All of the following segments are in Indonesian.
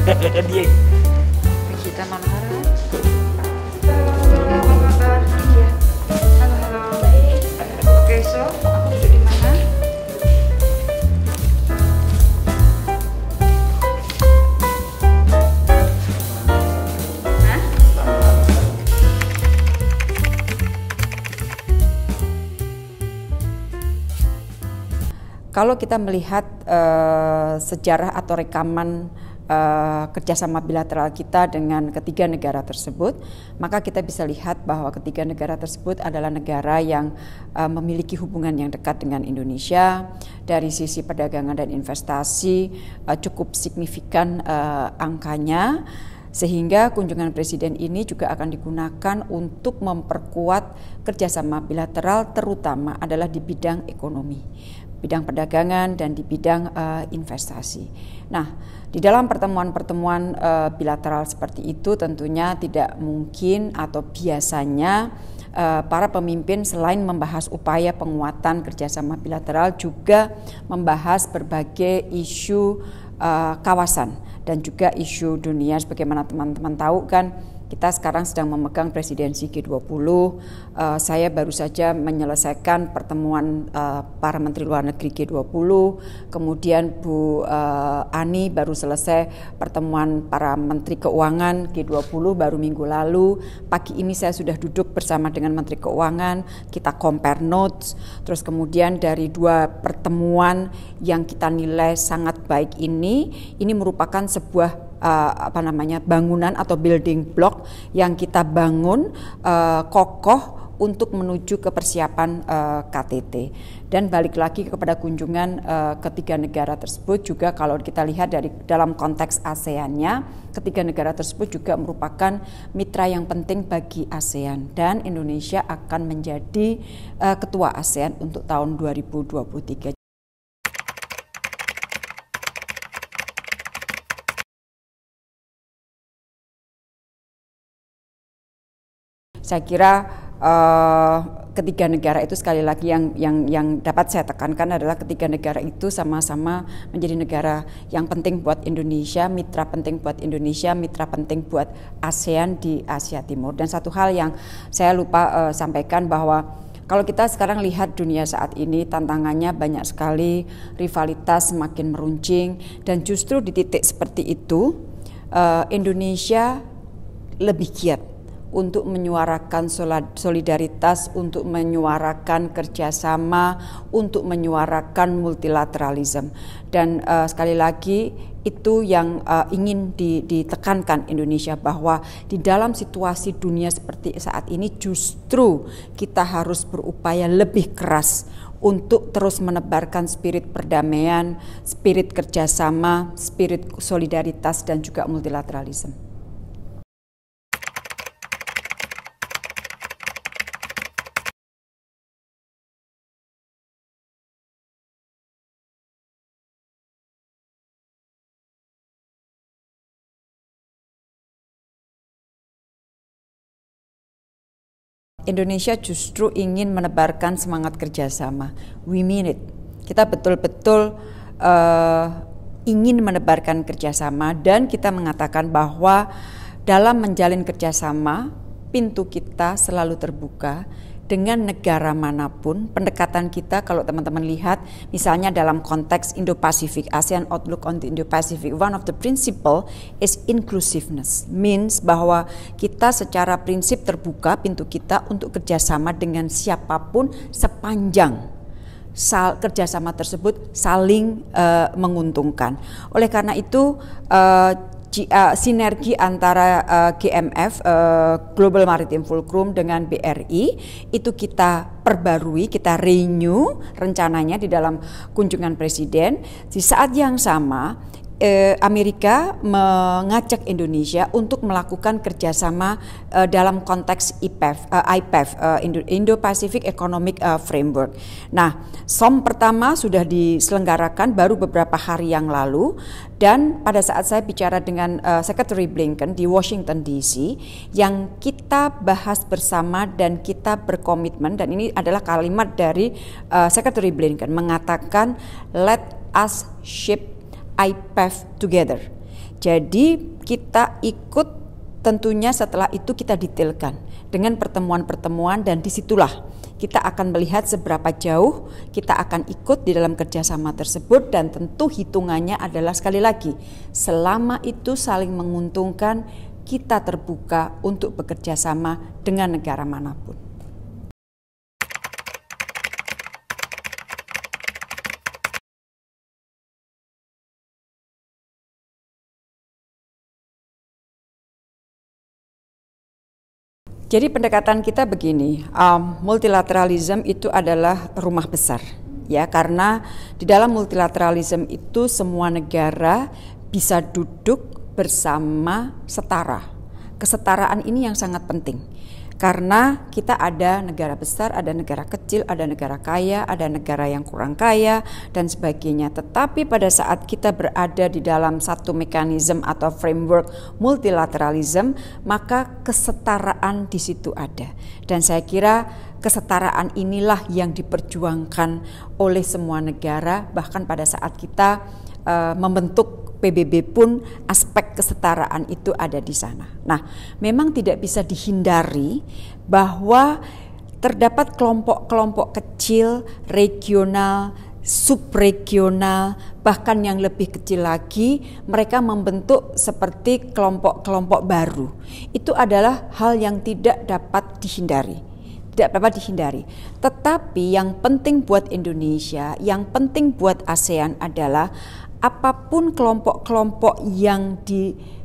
Dia Kita Manhara. Halo, apa kabar? Iya. Halo, halo. Oke, so aku duduk di mana? Hah? Kalau kita melihat sejarah atau rekaman kerjasama bilateral kita dengan ketiga negara tersebut, maka kita bisa lihat bahwa ketiga negara tersebut adalah negara yang memiliki hubungan yang dekat dengan Indonesia. Dari sisi perdagangan dan investasi cukup signifikan angkanya, sehingga kunjungan Presiden ini juga akan digunakan untuk memperkuat kerjasama bilateral, terutama adalah di bidang ekonomi, bidang perdagangan dan di bidang investasi. Nah, di dalam pertemuan-pertemuan bilateral seperti itu tentunya tidak mungkin atau biasanya para pemimpin selain membahas upaya penguatan kerjasama bilateral juga membahas berbagai isu kawasan dan juga isu dunia. Sebagaimana teman-teman tahu kan, kita sekarang sedang memegang presidensi G20. Saya baru saja menyelesaikan pertemuan para menteri luar negeri G20. Kemudian Bu Ani baru selesai pertemuan para menteri keuangan G20 baru minggu lalu. Pagi ini saya sudah duduk bersama dengan menteri keuangan, kita compare notes. Terus kemudian dari dua pertemuan yang kita nilai sangat baik ini merupakan sebuah bangunan atau building block yang kita bangun kokoh untuk menuju ke persiapan KTT. Dan balik lagi kepada kunjungan ketiga negara tersebut juga, kalau kita lihat dari dalam konteks ASEAN-nya, ketiga negara tersebut juga merupakan mitra yang penting bagi ASEAN, dan Indonesia akan menjadi ketua ASEAN untuk tahun 2023. Saya kira ketiga negara itu sekali lagi yang dapat saya tekankan adalah ketiga negara itu sama-sama menjadi negara yang penting buat Indonesia, mitra penting buat Indonesia, mitra penting buat ASEAN di Asia Timur. Dan satu hal yang saya lupa sampaikan bahwa kalau kita sekarang lihat dunia saat ini, tantangannya banyak sekali, rivalitas semakin meruncing, dan justru di titik seperti itu Indonesia lebih giat untuk menyuarakan solidaritas, untuk menyuarakan kerjasama, untuk menyuarakan multilateralism. Dan sekali lagi itu yang ingin ditekankan Indonesia, bahwa di dalam situasi dunia seperti saat ini justru kita harus berupaya lebih keras untuk terus menebarkan spirit perdamaian, spirit kerjasama, spirit solidaritas dan juga multilateralism. Indonesia justru ingin menebarkan semangat kerjasama. We mean it. Kita betul-betul ingin menebarkan kerjasama, dan kita mengatakan bahwa dalam menjalin kerjasama, pintu kita selalu terbuka dengan negara manapun. Pendekatan kita, kalau teman-teman lihat, misalnya dalam konteks Indo-Pacific, ASEAN Outlook on the Indo-Pacific, one of the principle is inclusiveness, means bahwa kita secara prinsip terbuka pintu kita untuk kerjasama dengan siapapun sepanjang kerjasama tersebut saling menguntungkan. Oleh karena itu, sinergi antara GMF, Global Maritime Fulcrum, dengan BRI itu kita perbarui, kita renew rencananya di dalam kunjungan Presiden. Di saat yang sama, Amerika mengajak Indonesia untuk melakukan kerjasama dalam konteks IPEF, Indo-Pacific Economic Framework. Nah, SOM pertama sudah diselenggarakan baru beberapa hari yang lalu, dan pada saat saya bicara dengan Secretary Blinken di Washington DC, yang kita bahas bersama dan kita berkomitmen, dan ini adalah kalimat dari Secretary Blinken, mengatakan let us shape IPEF together. Jadi kita ikut, tentunya setelah itu kita detailkan dengan pertemuan-pertemuan, dan disitulah kita akan melihat seberapa jauh kita akan ikut di dalam kerjasama tersebut, dan tentu hitungannya adalah sekali lagi, selama itu saling menguntungkan, kita terbuka untuk bekerja sama dengan negara manapun. Jadi pendekatan kita begini, multilateralism itu adalah rumah besar, ya, karena di dalam multilateralism itu semua negara bisa duduk bersama setara. Kesetaraan ini yang sangat penting, karena kita ada negara besar, ada negara kecil, ada negara kaya, ada negara yang kurang kaya, dan sebagainya. Tetapi pada saat kita berada di dalam satu mekanisme atau framework multilateralism, maka kesetaraan di situ ada. Dan saya kira kesetaraan inilah yang diperjuangkan oleh semua negara, bahkan pada saat kita membentuk PBB pun aspek kesetaraan itu ada di sana. Nah, memang tidak bisa dihindari bahwa terdapat kelompok-kelompok kecil, regional, subregional, bahkan yang lebih kecil lagi, mereka membentuk seperti kelompok-kelompok baru. Itu adalah hal yang tidak dapat dihindari. Tetapi yang penting buat Indonesia, yang penting buat ASEAN adalah apapun kelompok-kelompok yang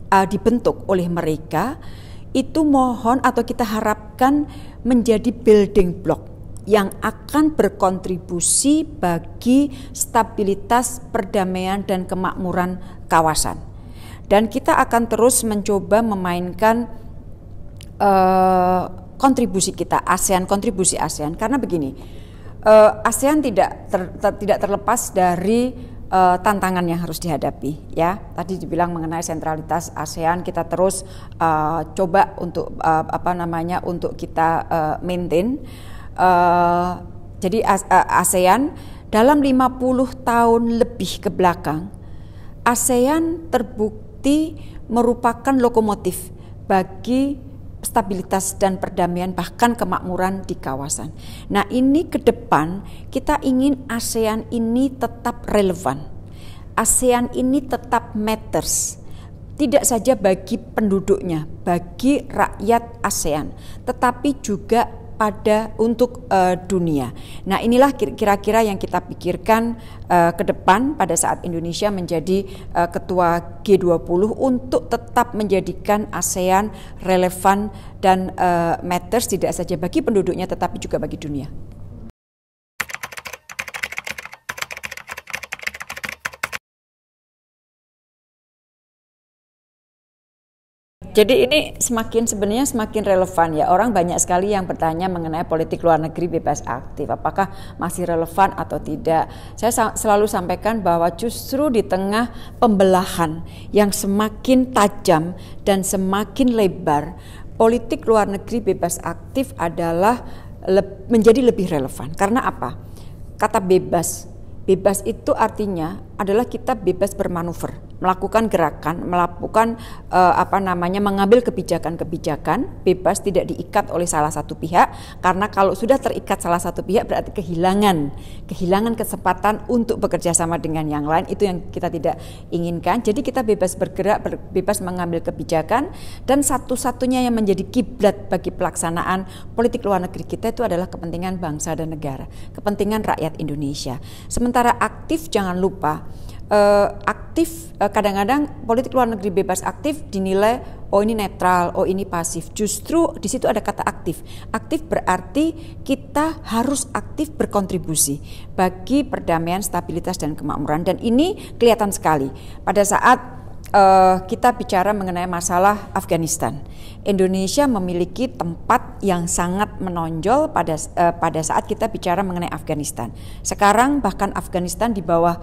dibentuk oleh mereka, itu mohon atau kita harapkan menjadi building block yang akan berkontribusi bagi stabilitas, perdamaian, dan kemakmuran kawasan. Dan kita akan terus mencoba memainkan kontribusi kita, kontribusi ASEAN, karena begini, ASEAN tidak terlepas dari tantangan yang harus dihadapi, ya. Tadi dibilang mengenai sentralitas ASEAN, kita terus coba untuk untuk kita maintain. Jadi ASEAN dalam 50 tahun lebih ke belakang, ASEAN terbukti merupakan lokomotif bagi stabilitas dan perdamaian, bahkan kemakmuran di kawasan. Nah, ini ke depan kita ingin ASEAN ini tetap relevan. ASEAN ini tetap matters. Tidak saja bagi penduduknya, bagi rakyat ASEAN, tetapi juga untuk dunia. Nah, inilah kira-kira yang kita pikirkan ke depan pada saat Indonesia menjadi ketua G20, untuk tetap menjadikan ASEAN relevan dan matters tidak saja bagi penduduknya tetapi juga bagi dunia. Jadi ini sebenarnya semakin relevan, ya. Orang banyak sekali yang bertanya mengenai politik luar negeri bebas aktif, apakah masih relevan atau tidak. Saya selalu sampaikan bahwa justru di tengah pembelahan yang semakin tajam dan semakin lebar, politik luar negeri bebas aktif adalah menjadi lebih relevan. Karena apa? Kata bebas itu artinya adalah kita bebas bermanuver, melakukan gerakan, mengambil kebijakan-kebijakan, bebas, tidak diikat oleh salah satu pihak, karena kalau sudah terikat salah satu pihak berarti kehilangan kesempatan untuk bekerja sama dengan yang lain. Itu yang kita tidak inginkan. Jadi kita bebas bergerak, bebas mengambil kebijakan, dan satu-satunya yang menjadi kiblat bagi pelaksanaan politik luar negeri kita itu adalah kepentingan bangsa dan negara, kepentingan rakyat Indonesia. Sementara aktif, jangan lupa, kadang-kadang politik luar negeri bebas aktif dinilai oh ini netral, oh ini pasif. Justru di situ ada kata aktif. Aktif berarti kita harus aktif berkontribusi bagi perdamaian, stabilitas, dan kemakmuran. Dan ini kelihatan sekali pada saat kita bicara mengenai masalah Afghanistan. Indonesia memiliki tempat yang sangat menonjol pada saat kita bicara mengenai Afghanistan. Sekarang bahkan Afghanistan di bawah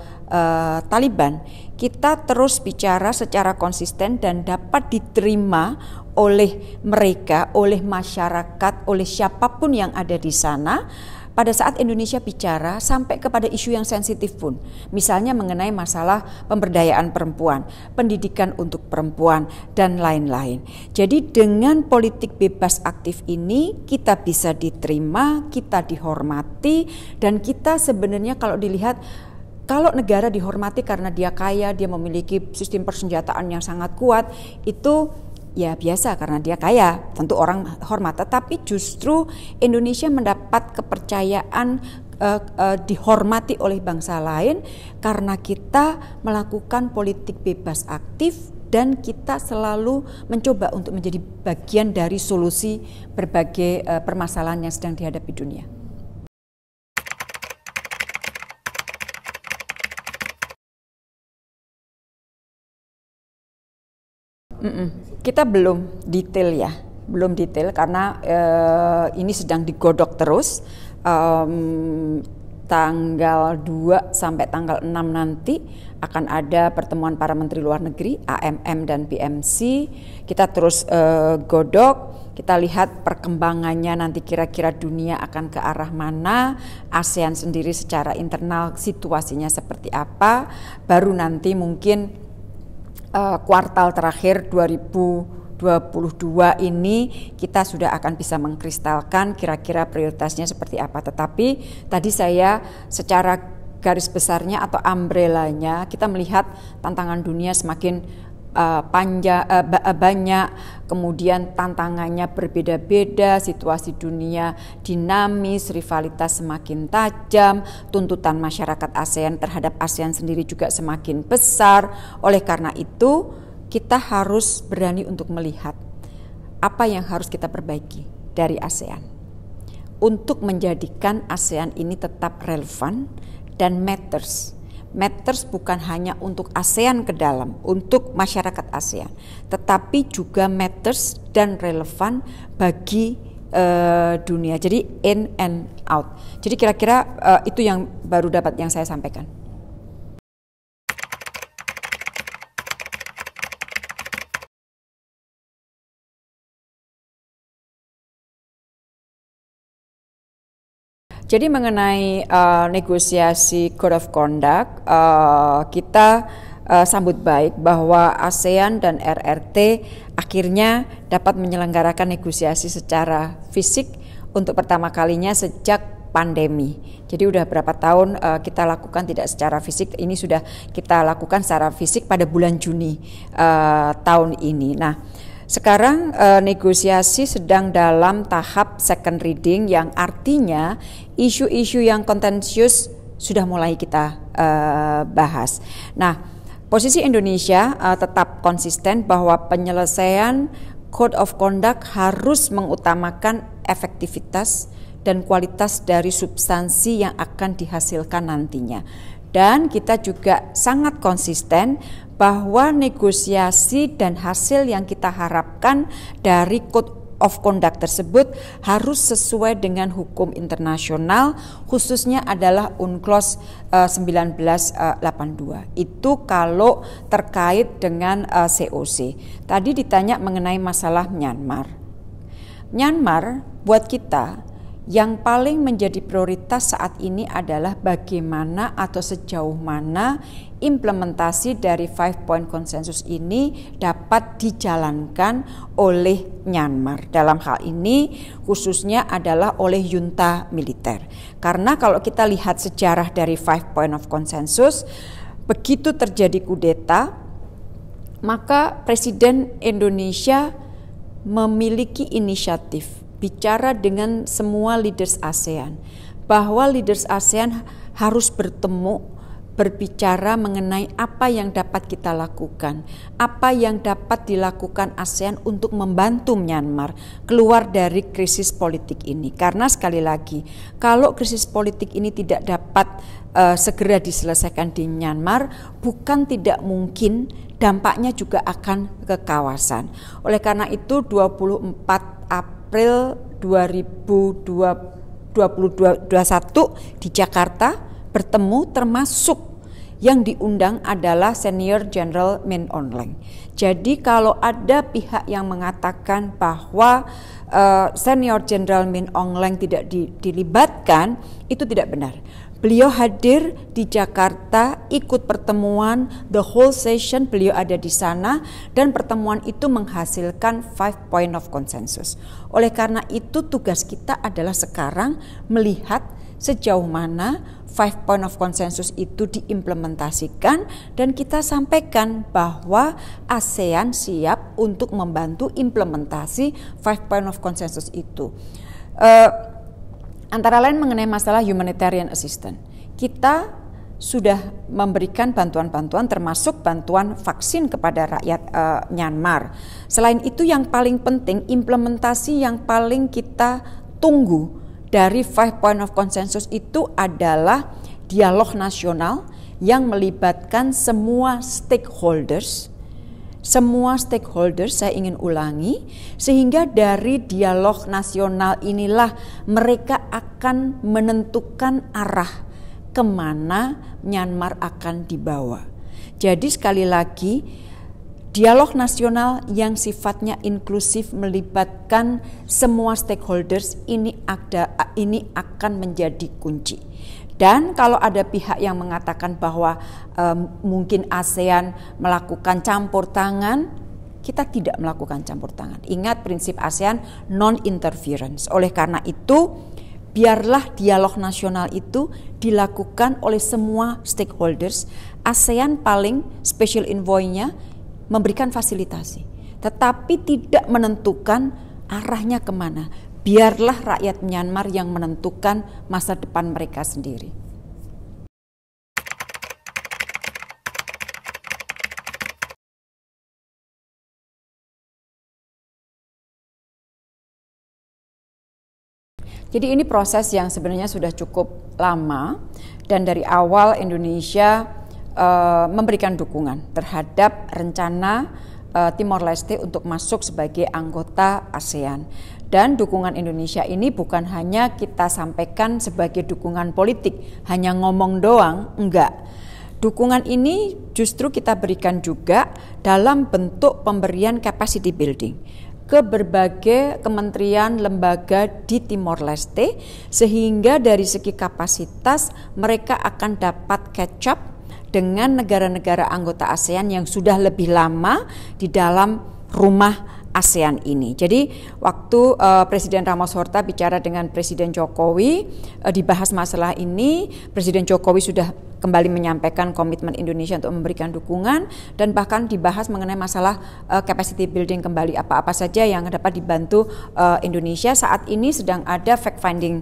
Taliban, kita terus bicara secara konsisten dan dapat diterima oleh mereka, oleh masyarakat, oleh siapapun yang ada di sana, pada saat Indonesia bicara sampai kepada isu yang sensitif pun, misalnya mengenai masalah pemberdayaan perempuan, pendidikan untuk perempuan, dan lain-lain. Jadi dengan politik bebas aktif ini kita bisa diterima, kita dihormati, dan kita sebenarnya kalau dilihat, kalau negara dihormati karena dia kaya, dia memiliki sistem persenjataan yang sangat kuat, itu ya biasa karena dia kaya, tentu orang hormat. Tetapi justru Indonesia mendapat kepercayaan dihormati oleh bangsa lain karena kita melakukan politik bebas aktif dan kita selalu mencoba untuk menjadi bagian dari solusi berbagai permasalahan yang sedang dihadapi dunia. Kita belum detail karena ini sedang digodok terus. Tanggal 2 sampai tanggal 6 nanti akan ada pertemuan para menteri luar negeri AMM dan PMC. Kita terus godok, kita lihat perkembangannya nanti kira-kira dunia akan ke arah mana, ASEAN sendiri secara internal situasinya seperti apa, baru nanti mungkin kuartal terakhir 2022 ini kita sudah akan bisa mengkristalkan kira-kira prioritasnya seperti apa. Tetapi tadi saya secara garis besarnya atau umbrellanya kita melihat tantangan dunia semakin banyak, kemudian tantangannya berbeda-beda, situasi dunia dinamis, rivalitas semakin tajam, tuntutan masyarakat ASEAN terhadap ASEAN sendiri juga semakin besar. Oleh karena itu, kita harus berani untuk melihat apa yang harus kita perbaiki dari ASEAN untuk menjadikan ASEAN ini tetap relevan dan matters. Matters bukan hanya untuk ASEAN ke dalam, untuk masyarakat ASEAN, tetapi juga matters dan relevan bagi dunia. Jadi in and out. Jadi kira-kira itu yang baru dapat yang saya sampaikan. Jadi mengenai negosiasi Code of Conduct, kita sambut baik bahwa ASEAN dan RRT akhirnya dapat menyelenggarakan negosiasi secara fisik untuk pertama kalinya sejak pandemi. Jadi udah berapa tahun kita lakukan tidak secara fisik, ini sudah kita lakukan secara fisik pada bulan Juni tahun ini. Nah, sekarang negosiasi sedang dalam tahap second reading yang artinya isu-isu yang kontensius sudah mulai kita bahas. Nah, posisi Indonesia tetap konsisten bahwa penyelesaian Code of Conduct harus mengutamakan efektivitas dan kualitas dari substansi yang akan dihasilkan nantinya. Dan kita juga sangat konsisten bahwa negosiasi dan hasil yang kita harapkan dari Code of Conduct tersebut harus sesuai dengan hukum internasional, khususnya adalah UNCLOS 1982. Itu kalau terkait dengan COC. Tadi ditanya mengenai masalah Myanmar. Myanmar buat kita yang paling menjadi prioritas saat ini adalah bagaimana atau sejauh mana implementasi dari 5 Point Consensus ini dapat dijalankan oleh Myanmar. Dalam hal ini khususnya adalah oleh junta militer. Karena kalau kita lihat sejarah dari 5 Point of Consensus, begitu terjadi kudeta, maka Presiden Indonesia memiliki inisiatif bicara dengan semua leaders ASEAN, bahwa leaders ASEAN harus bertemu, berbicara mengenai apa yang dapat kita lakukan, apa yang dapat dilakukan ASEAN untuk membantu Myanmar keluar dari krisis politik ini. Karena sekali lagi, kalau krisis politik ini tidak dapat segera diselesaikan di Myanmar, bukan tidak mungkin dampaknya juga akan ke kawasan. Oleh karena itu 24 April 2021 di Jakarta bertemu termasuk yang diundang adalah Senior General Min Aung Hlaing. Jadi kalau ada pihak yang mengatakan bahwa Senior General Min Aung Hlaing tidak dilibatkan, itu tidak benar. Beliau hadir di Jakarta, ikut pertemuan, the whole session beliau ada di sana, dan pertemuan itu menghasilkan 5 point of consensus. Oleh karena itu tugas kita adalah sekarang melihat sejauh mana 5 point of consensus itu diimplementasikan, dan kita sampaikan bahwa ASEAN siap untuk membantu implementasi 5 point of consensus itu. Antara lain mengenai masalah humanitarian assistance. Kita sudah memberikan bantuan-bantuan termasuk bantuan vaksin kepada rakyat Myanmar. Selain itu yang paling penting, implementasi yang paling kita tunggu dari 5 point of consensus itu adalah dialog nasional yang melibatkan semua stakeholders. Semua stakeholder, saya ingin ulangi, sehingga dari dialog nasional inilah mereka akan menentukan arah kemana Myanmar akan dibawa. Jadi sekali lagi, dialog nasional yang sifatnya inklusif melibatkan semua stakeholders ini akan menjadi kunci. Dan kalau ada pihak yang mengatakan bahwa mungkin ASEAN melakukan campur tangan, kita tidak melakukan campur tangan. Ingat prinsip ASEAN non-interference. Oleh karena itu, biarlah dialog nasional itu dilakukan oleh semua stakeholders. ASEAN paling special envoy-nya memberikan fasilitasi, tetapi tidak menentukan arahnya kemana. Biarlah rakyat Myanmar yang menentukan masa depan mereka sendiri. Jadi ini proses yang sebenarnya sudah cukup lama, dan dari awal Indonesia memberikan dukungan terhadap rencana Timor Leste untuk masuk sebagai anggota ASEAN. Dan dukungan Indonesia ini bukan hanya kita sampaikan sebagai dukungan politik, hanya ngomong doang, enggak. Dukungan ini justru kita berikan juga dalam bentuk pemberian capacity building ke berbagai kementerian lembaga di Timor Leste, sehingga dari segi kapasitas mereka akan dapat catch up dengan negara-negara anggota ASEAN yang sudah lebih lama di dalam rumah ASEAN ini. Jadi waktu Presiden Ramos Horta bicara dengan Presiden Jokowi dibahas masalah ini, Presiden Jokowi sudah kembali menyampaikan komitmen Indonesia untuk memberikan dukungan, dan bahkan dibahas mengenai masalah capacity building kembali, apa-apa saja yang dapat dibantu Indonesia. Saat ini sedang ada fact finding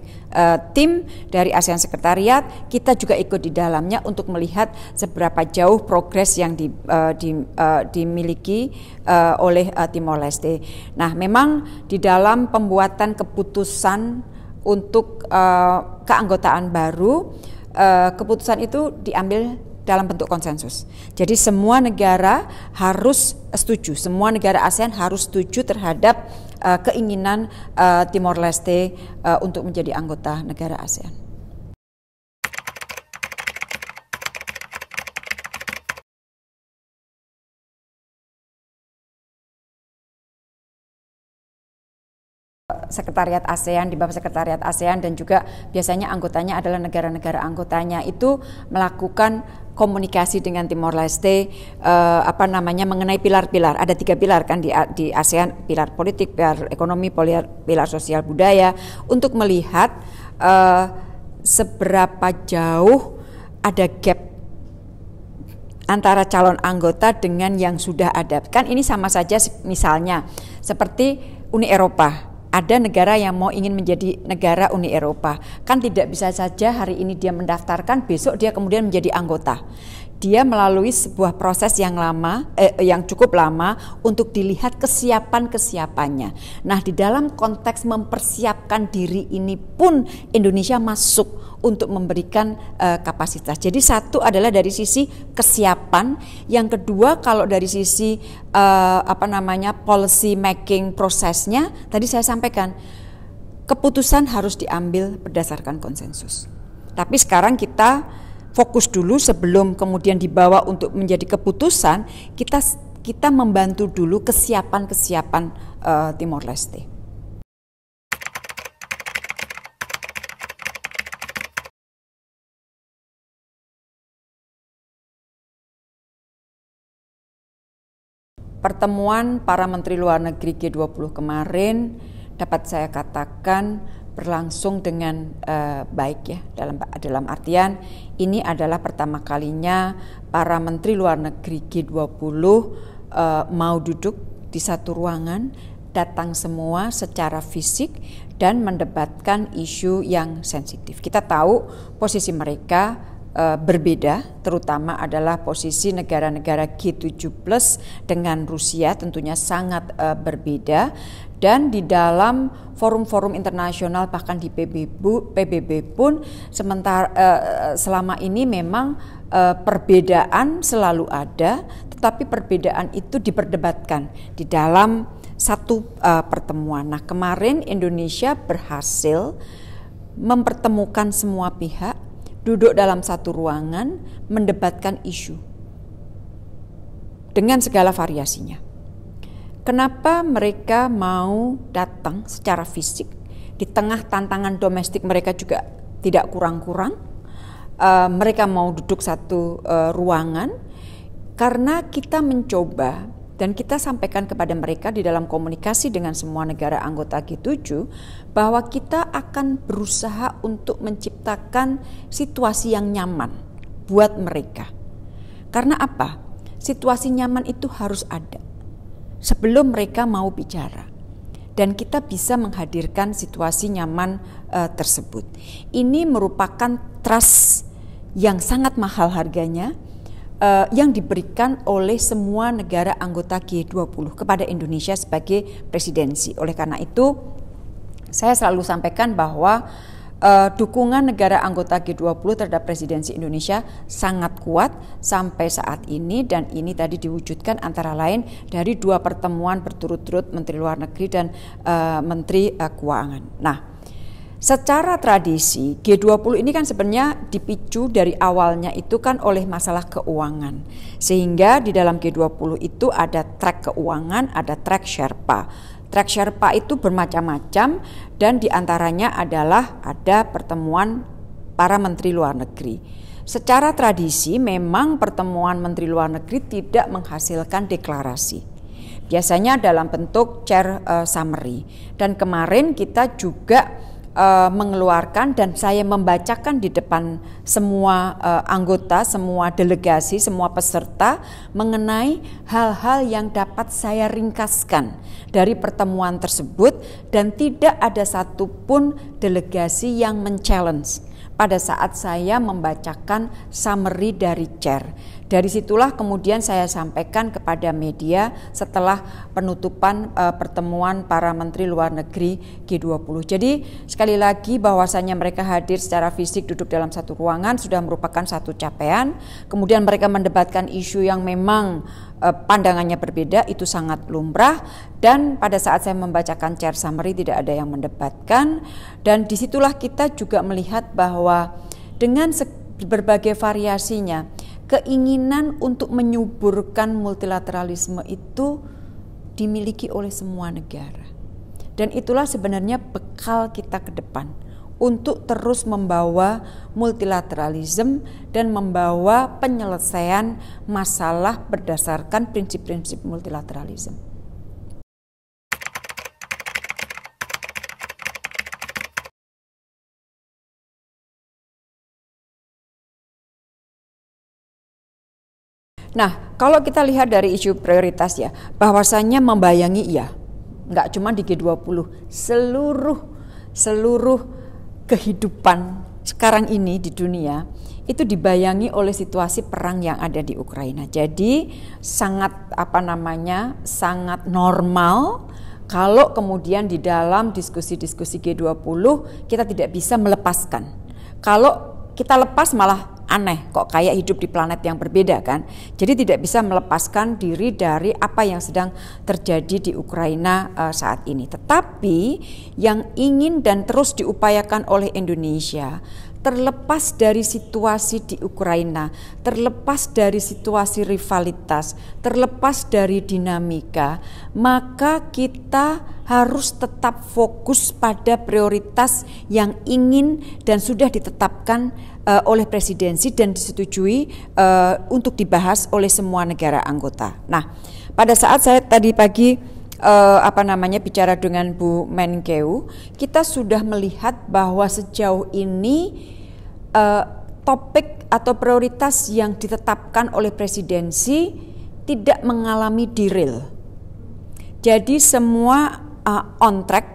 tim dari ASEAN Sekretariat, kita juga ikut di dalamnya untuk melihat seberapa jauh progres yang dimiliki oleh Timor Leste. Nah, memang di dalam pembuatan keputusan untuk keanggotaan baru, keputusan itu diambil dalam bentuk konsensus. Jadi semua negara harus setuju, semua negara ASEAN harus setuju terhadap keinginan Timor Leste untuk menjadi anggota negara ASEAN. Sekretariat ASEAN, di bawah Sekretariat ASEAN, dan juga biasanya anggotanya adalah negara-negara anggotanya itu melakukan komunikasi dengan Timor Leste mengenai pilar-pilar. Ada 3 pilar kan di ASEAN, pilar politik, pilar ekonomi, pilar sosial budaya, untuk melihat seberapa jauh ada gap antara calon anggota dengan yang sudah ada. Kan ini sama saja misalnya seperti Uni Eropa. Ada negara yang ingin menjadi negara Uni Eropa, kan tidak bisa saja hari ini dia mendaftarkan, besok dia kemudian menjadi anggota. Dia melalui sebuah proses yang cukup lama untuk dilihat kesiapannya. Nah, di dalam konteks mempersiapkan diri ini pun Indonesia masuk untuk memberikan kapasitas. Jadi satu adalah dari sisi kesiapan, yang kedua kalau dari sisi policy making prosesnya, tadi saya sampaikan keputusan harus diambil berdasarkan konsensus. Tapi sekarang kita fokus dulu sebelum kemudian dibawa untuk menjadi keputusan, kita membantu dulu kesiapan Timor Leste. Pertemuan para Menteri Luar Negeri G20 kemarin dapat saya katakan berlangsung dengan baik ya, dalam artian ini adalah pertama kalinya para Menteri Luar Negeri G20 mau duduk di satu ruangan, datang semua secara fisik dan mendebatkan isu yang sensitif. Kita tahu posisi mereka berbeda, terutama adalah posisi negara-negara G7+ dengan Rusia tentunya sangat berbeda, dan di dalam forum-forum internasional bahkan di PBB pun selama ini memang perbedaan selalu ada, tetapi perbedaan itu diperdebatkan di dalam satu pertemuan. Nah, kemarin Indonesia berhasil mempertemukan semua pihak, duduk dalam satu ruangan, mendebatkan isu dengan segala variasinya. Kenapa mereka mau datang secara fisik di tengah tantangan domestik mereka juga tidak kurang-kurang? Mereka mau duduk satu ruangan karena kita mencoba dan kita sampaikan kepada mereka di dalam komunikasi dengan semua negara anggota G7 bahwa kita akan berusaha untuk menciptakan situasi yang nyaman buat mereka. Karena apa? Situasi nyaman itu harus ada sebelum mereka mau bicara. Dan kita bisa menghadirkan situasi nyaman tersebut. Ini merupakan trust yang sangat mahal harganya, yang diberikan oleh semua negara anggota G20 kepada Indonesia sebagai presidensi. Oleh karena itu, saya selalu sampaikan bahwa dukungan negara anggota G20 terhadap presidensi Indonesia sangat kuat sampai saat ini, dan ini tadi diwujudkan antara lain dari 2 pertemuan berturut-turut Menteri Luar Negeri dan Menteri Keuangan. Nah, secara tradisi G20 ini kan sebenarnya dipicu dari awalnya itu kan oleh masalah keuangan. Sehingga di dalam G20 itu ada track keuangan, ada track Sherpa. Track Sherpa itu bermacam-macam dan diantaranya adalah ada pertemuan para Menteri Luar Negeri. Secara tradisi memang pertemuan Menteri Luar Negeri tidak menghasilkan deklarasi. Biasanya dalam bentuk chair summary. Dan kemarin kita juga mengeluarkan dan saya membacakan di depan semua anggota, semua delegasi, semua peserta mengenai hal-hal yang dapat saya ringkaskan dari pertemuan tersebut, dan tidak ada satupun delegasi yang men-challenge pada saat saya membacakan summary dari chair. Dari situlah kemudian saya sampaikan kepada media setelah penutupan pertemuan para Menteri Luar Negeri G20. Jadi sekali lagi bahwasanya mereka hadir secara fisik duduk dalam satu ruangan sudah merupakan satu capaian. Kemudian mereka mendebatkan isu yang memang pandangannya berbeda, itu sangat lumrah, dan pada saat saya membacakan chair summary tidak ada yang mendebatkan, dan disitulah kita juga melihat bahwa dengan berbagai variasinya keinginan untuk menyuburkan multilateralisme itu dimiliki oleh semua negara. Dan itulah sebenarnya bekal kita ke depan untuk terus membawa multilateralisme dan membawa penyelesaian masalah berdasarkan prinsip-prinsip multilateralisme. Nah, kalau kita lihat dari isu prioritas ya, bahwasannya membayangi ya, nggak cuma di G20, seluruh kehidupan sekarang ini di dunia itu dibayangi oleh situasi perang yang ada di Ukraina. Jadi sangat sangat normal kalau kemudian di dalam diskusi-diskusi G20 kita tidak bisa melepaskan. Kalau kita lepas malah aneh, kok kayak hidup di planet yang berbeda kan. Jadi tidak bisa melepaskan diri dari apa yang sedang terjadi di Ukraina saat ini. Tetapi yang ingin dan terus diupayakan oleh Indonesia terlepas dari situasi di Ukraina, terlepas dari situasi rivalitas, terlepas dari dinamika, maka kita harus tetap fokus pada prioritas yang ingin dan sudah ditetapkan oleh presidensi dan disetujui untuk dibahas oleh semua negara anggota. Nah, pada saat saya tadi pagi bicara dengan Bu Menkeu, kita sudah melihat bahwa sejauh ini topik atau prioritas yang ditetapkan oleh presidensi tidak mengalami derail. Jadi semua on track,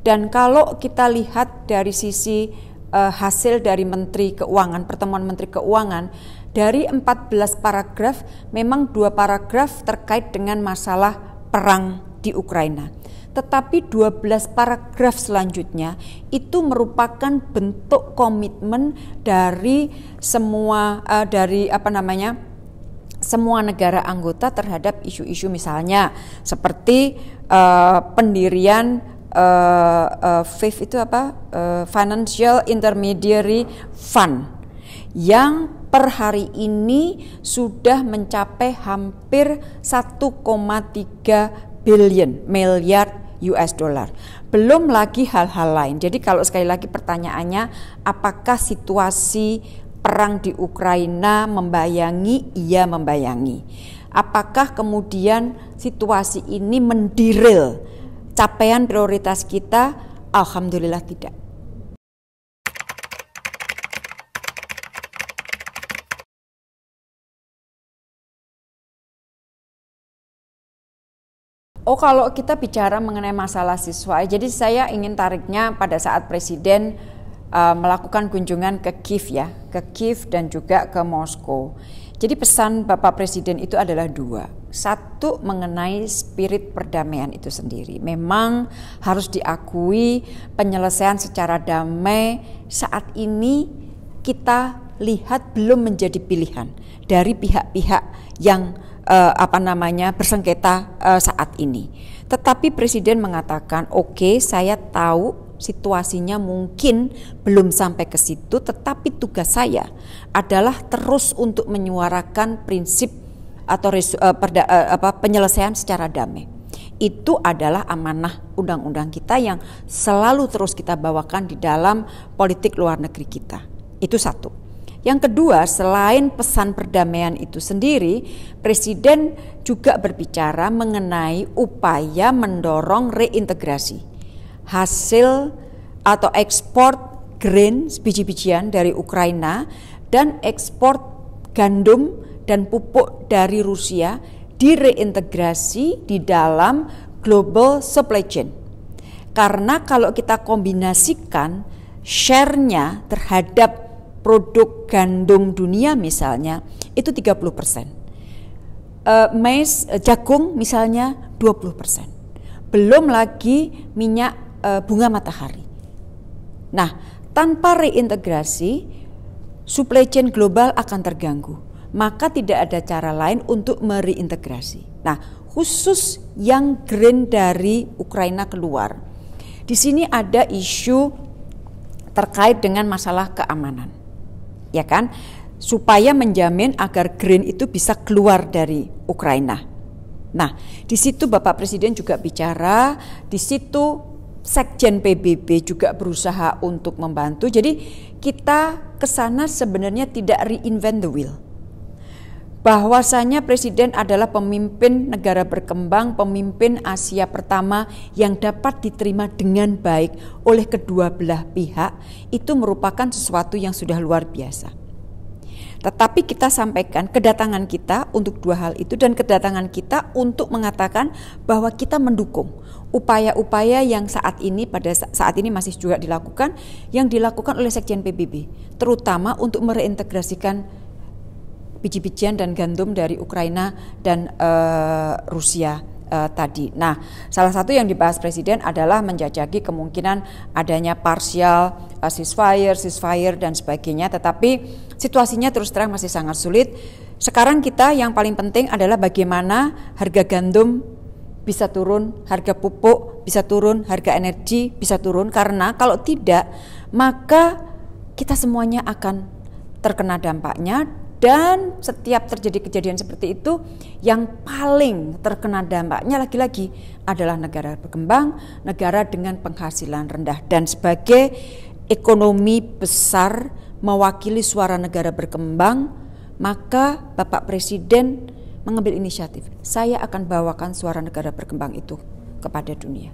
dan kalau kita lihat dari sisi hasil dari Menteri Keuangan, pertemuan Menteri Keuangan, dari 14 paragraf memang 2 paragraf terkait dengan masalah perang di Ukraina. Tetapi 12 paragraf selanjutnya itu merupakan bentuk komitmen dari semua semua negara anggota terhadap isu-isu misalnya seperti pendirian Financial Intermediary Fund yang per hari ini sudah mencapai hampir 1,3 miliar US dollar. Belum lagi hal-hal lain. Jadi kalau sekali lagi pertanyaannya, apakah situasi perang di Ukraina membayangi? Iya, membayangi. Apakah kemudian situasi ini mendiril capaian prioritas kita? Alhamdulillah tidak. Kalau kita bicara mengenai masalah siswa, jadi saya ingin tariknya pada saat Presiden melakukan kunjungan ke Kiev dan juga ke Moskow. Jadi pesan Bapak Presiden itu adalah 2. Satu, mengenai spirit perdamaian itu sendiri. Memang harus diakui penyelesaian secara damai saat ini kita lihat belum menjadi pilihan dari pihak-pihak yang bersengketa saat ini. Tetapi Presiden mengatakan, oke, saya tahu situasinya mungkin belum sampai ke situ, tetapi tugas saya adalah terus untuk menyuarakan prinsip atau penyelesaian secara damai. Itu adalah amanah undang-undang kita yang selalu terus kita bawakan di dalam politik luar negeri kita. Itu satu. Yang kedua, selain pesan perdamaian itu sendiri, Presiden juga berbicara mengenai upaya mendorong reintegrasi hasil atau ekspor grain, biji-bijian dari Ukraina, dan ekspor gandum dan pupuk dari Rusia direintegrasi di dalam global supply chain. Karena kalau kita kombinasikan share-nya terhadap produk gandum dunia misalnya itu 30%. Mais, jagung misalnya 20%. Belum lagi minyak bunga matahari. Nah, tanpa reintegrasi supply chain global akan terganggu. Maka tidak ada cara lain untuk mereintegrasi. Nah, khusus yang grain dari Ukraina keluar. Di sini ada isu terkait dengan masalah keamanan. Ya kan, supaya menjamin agar grain itu bisa keluar dari Ukraina. Nah, di situ Bapak Presiden juga bicara, di situ Sekjen PBB juga berusaha untuk membantu. Jadi kita ke sana sebenarnya tidak reinvent the wheel. Bahwasanya Presiden adalah pemimpin negara berkembang, pemimpin Asia pertama yang dapat diterima dengan baik oleh kedua belah pihak, itu merupakan sesuatu yang sudah luar biasa. Tetapi kita sampaikan kedatangan kita untuk 2 hal itu, dan kedatangan kita untuk mengatakan bahwa kita mendukung upaya-upaya yang saat ini masih juga dilakukan, yang dilakukan oleh Sekjen PBB, terutama untuk mereintegrasikan biji-bijian dan gandum dari Ukraina dan Rusia tadi. Nah, salah satu yang dibahas Presiden adalah menjajaki kemungkinan adanya partial ceasefire dan sebagainya, tetapi situasinya terus terang masih sangat sulit. Sekarang kita yang paling penting adalah bagaimana harga gandum bisa turun, harga pupuk bisa turun, harga energi bisa turun, karena kalau tidak maka kita semuanya akan terkena dampaknya. Dan setiap terjadi kejadian seperti itu, yang paling terkena dampaknya lagi-lagi adalah negara berkembang, negara dengan penghasilan rendah. Dan sebagai ekonomi besar mewakili suara negara berkembang, maka Bapak Presiden mengambil inisiatif. Saya akan bawakan suara negara berkembang itu kepada dunia.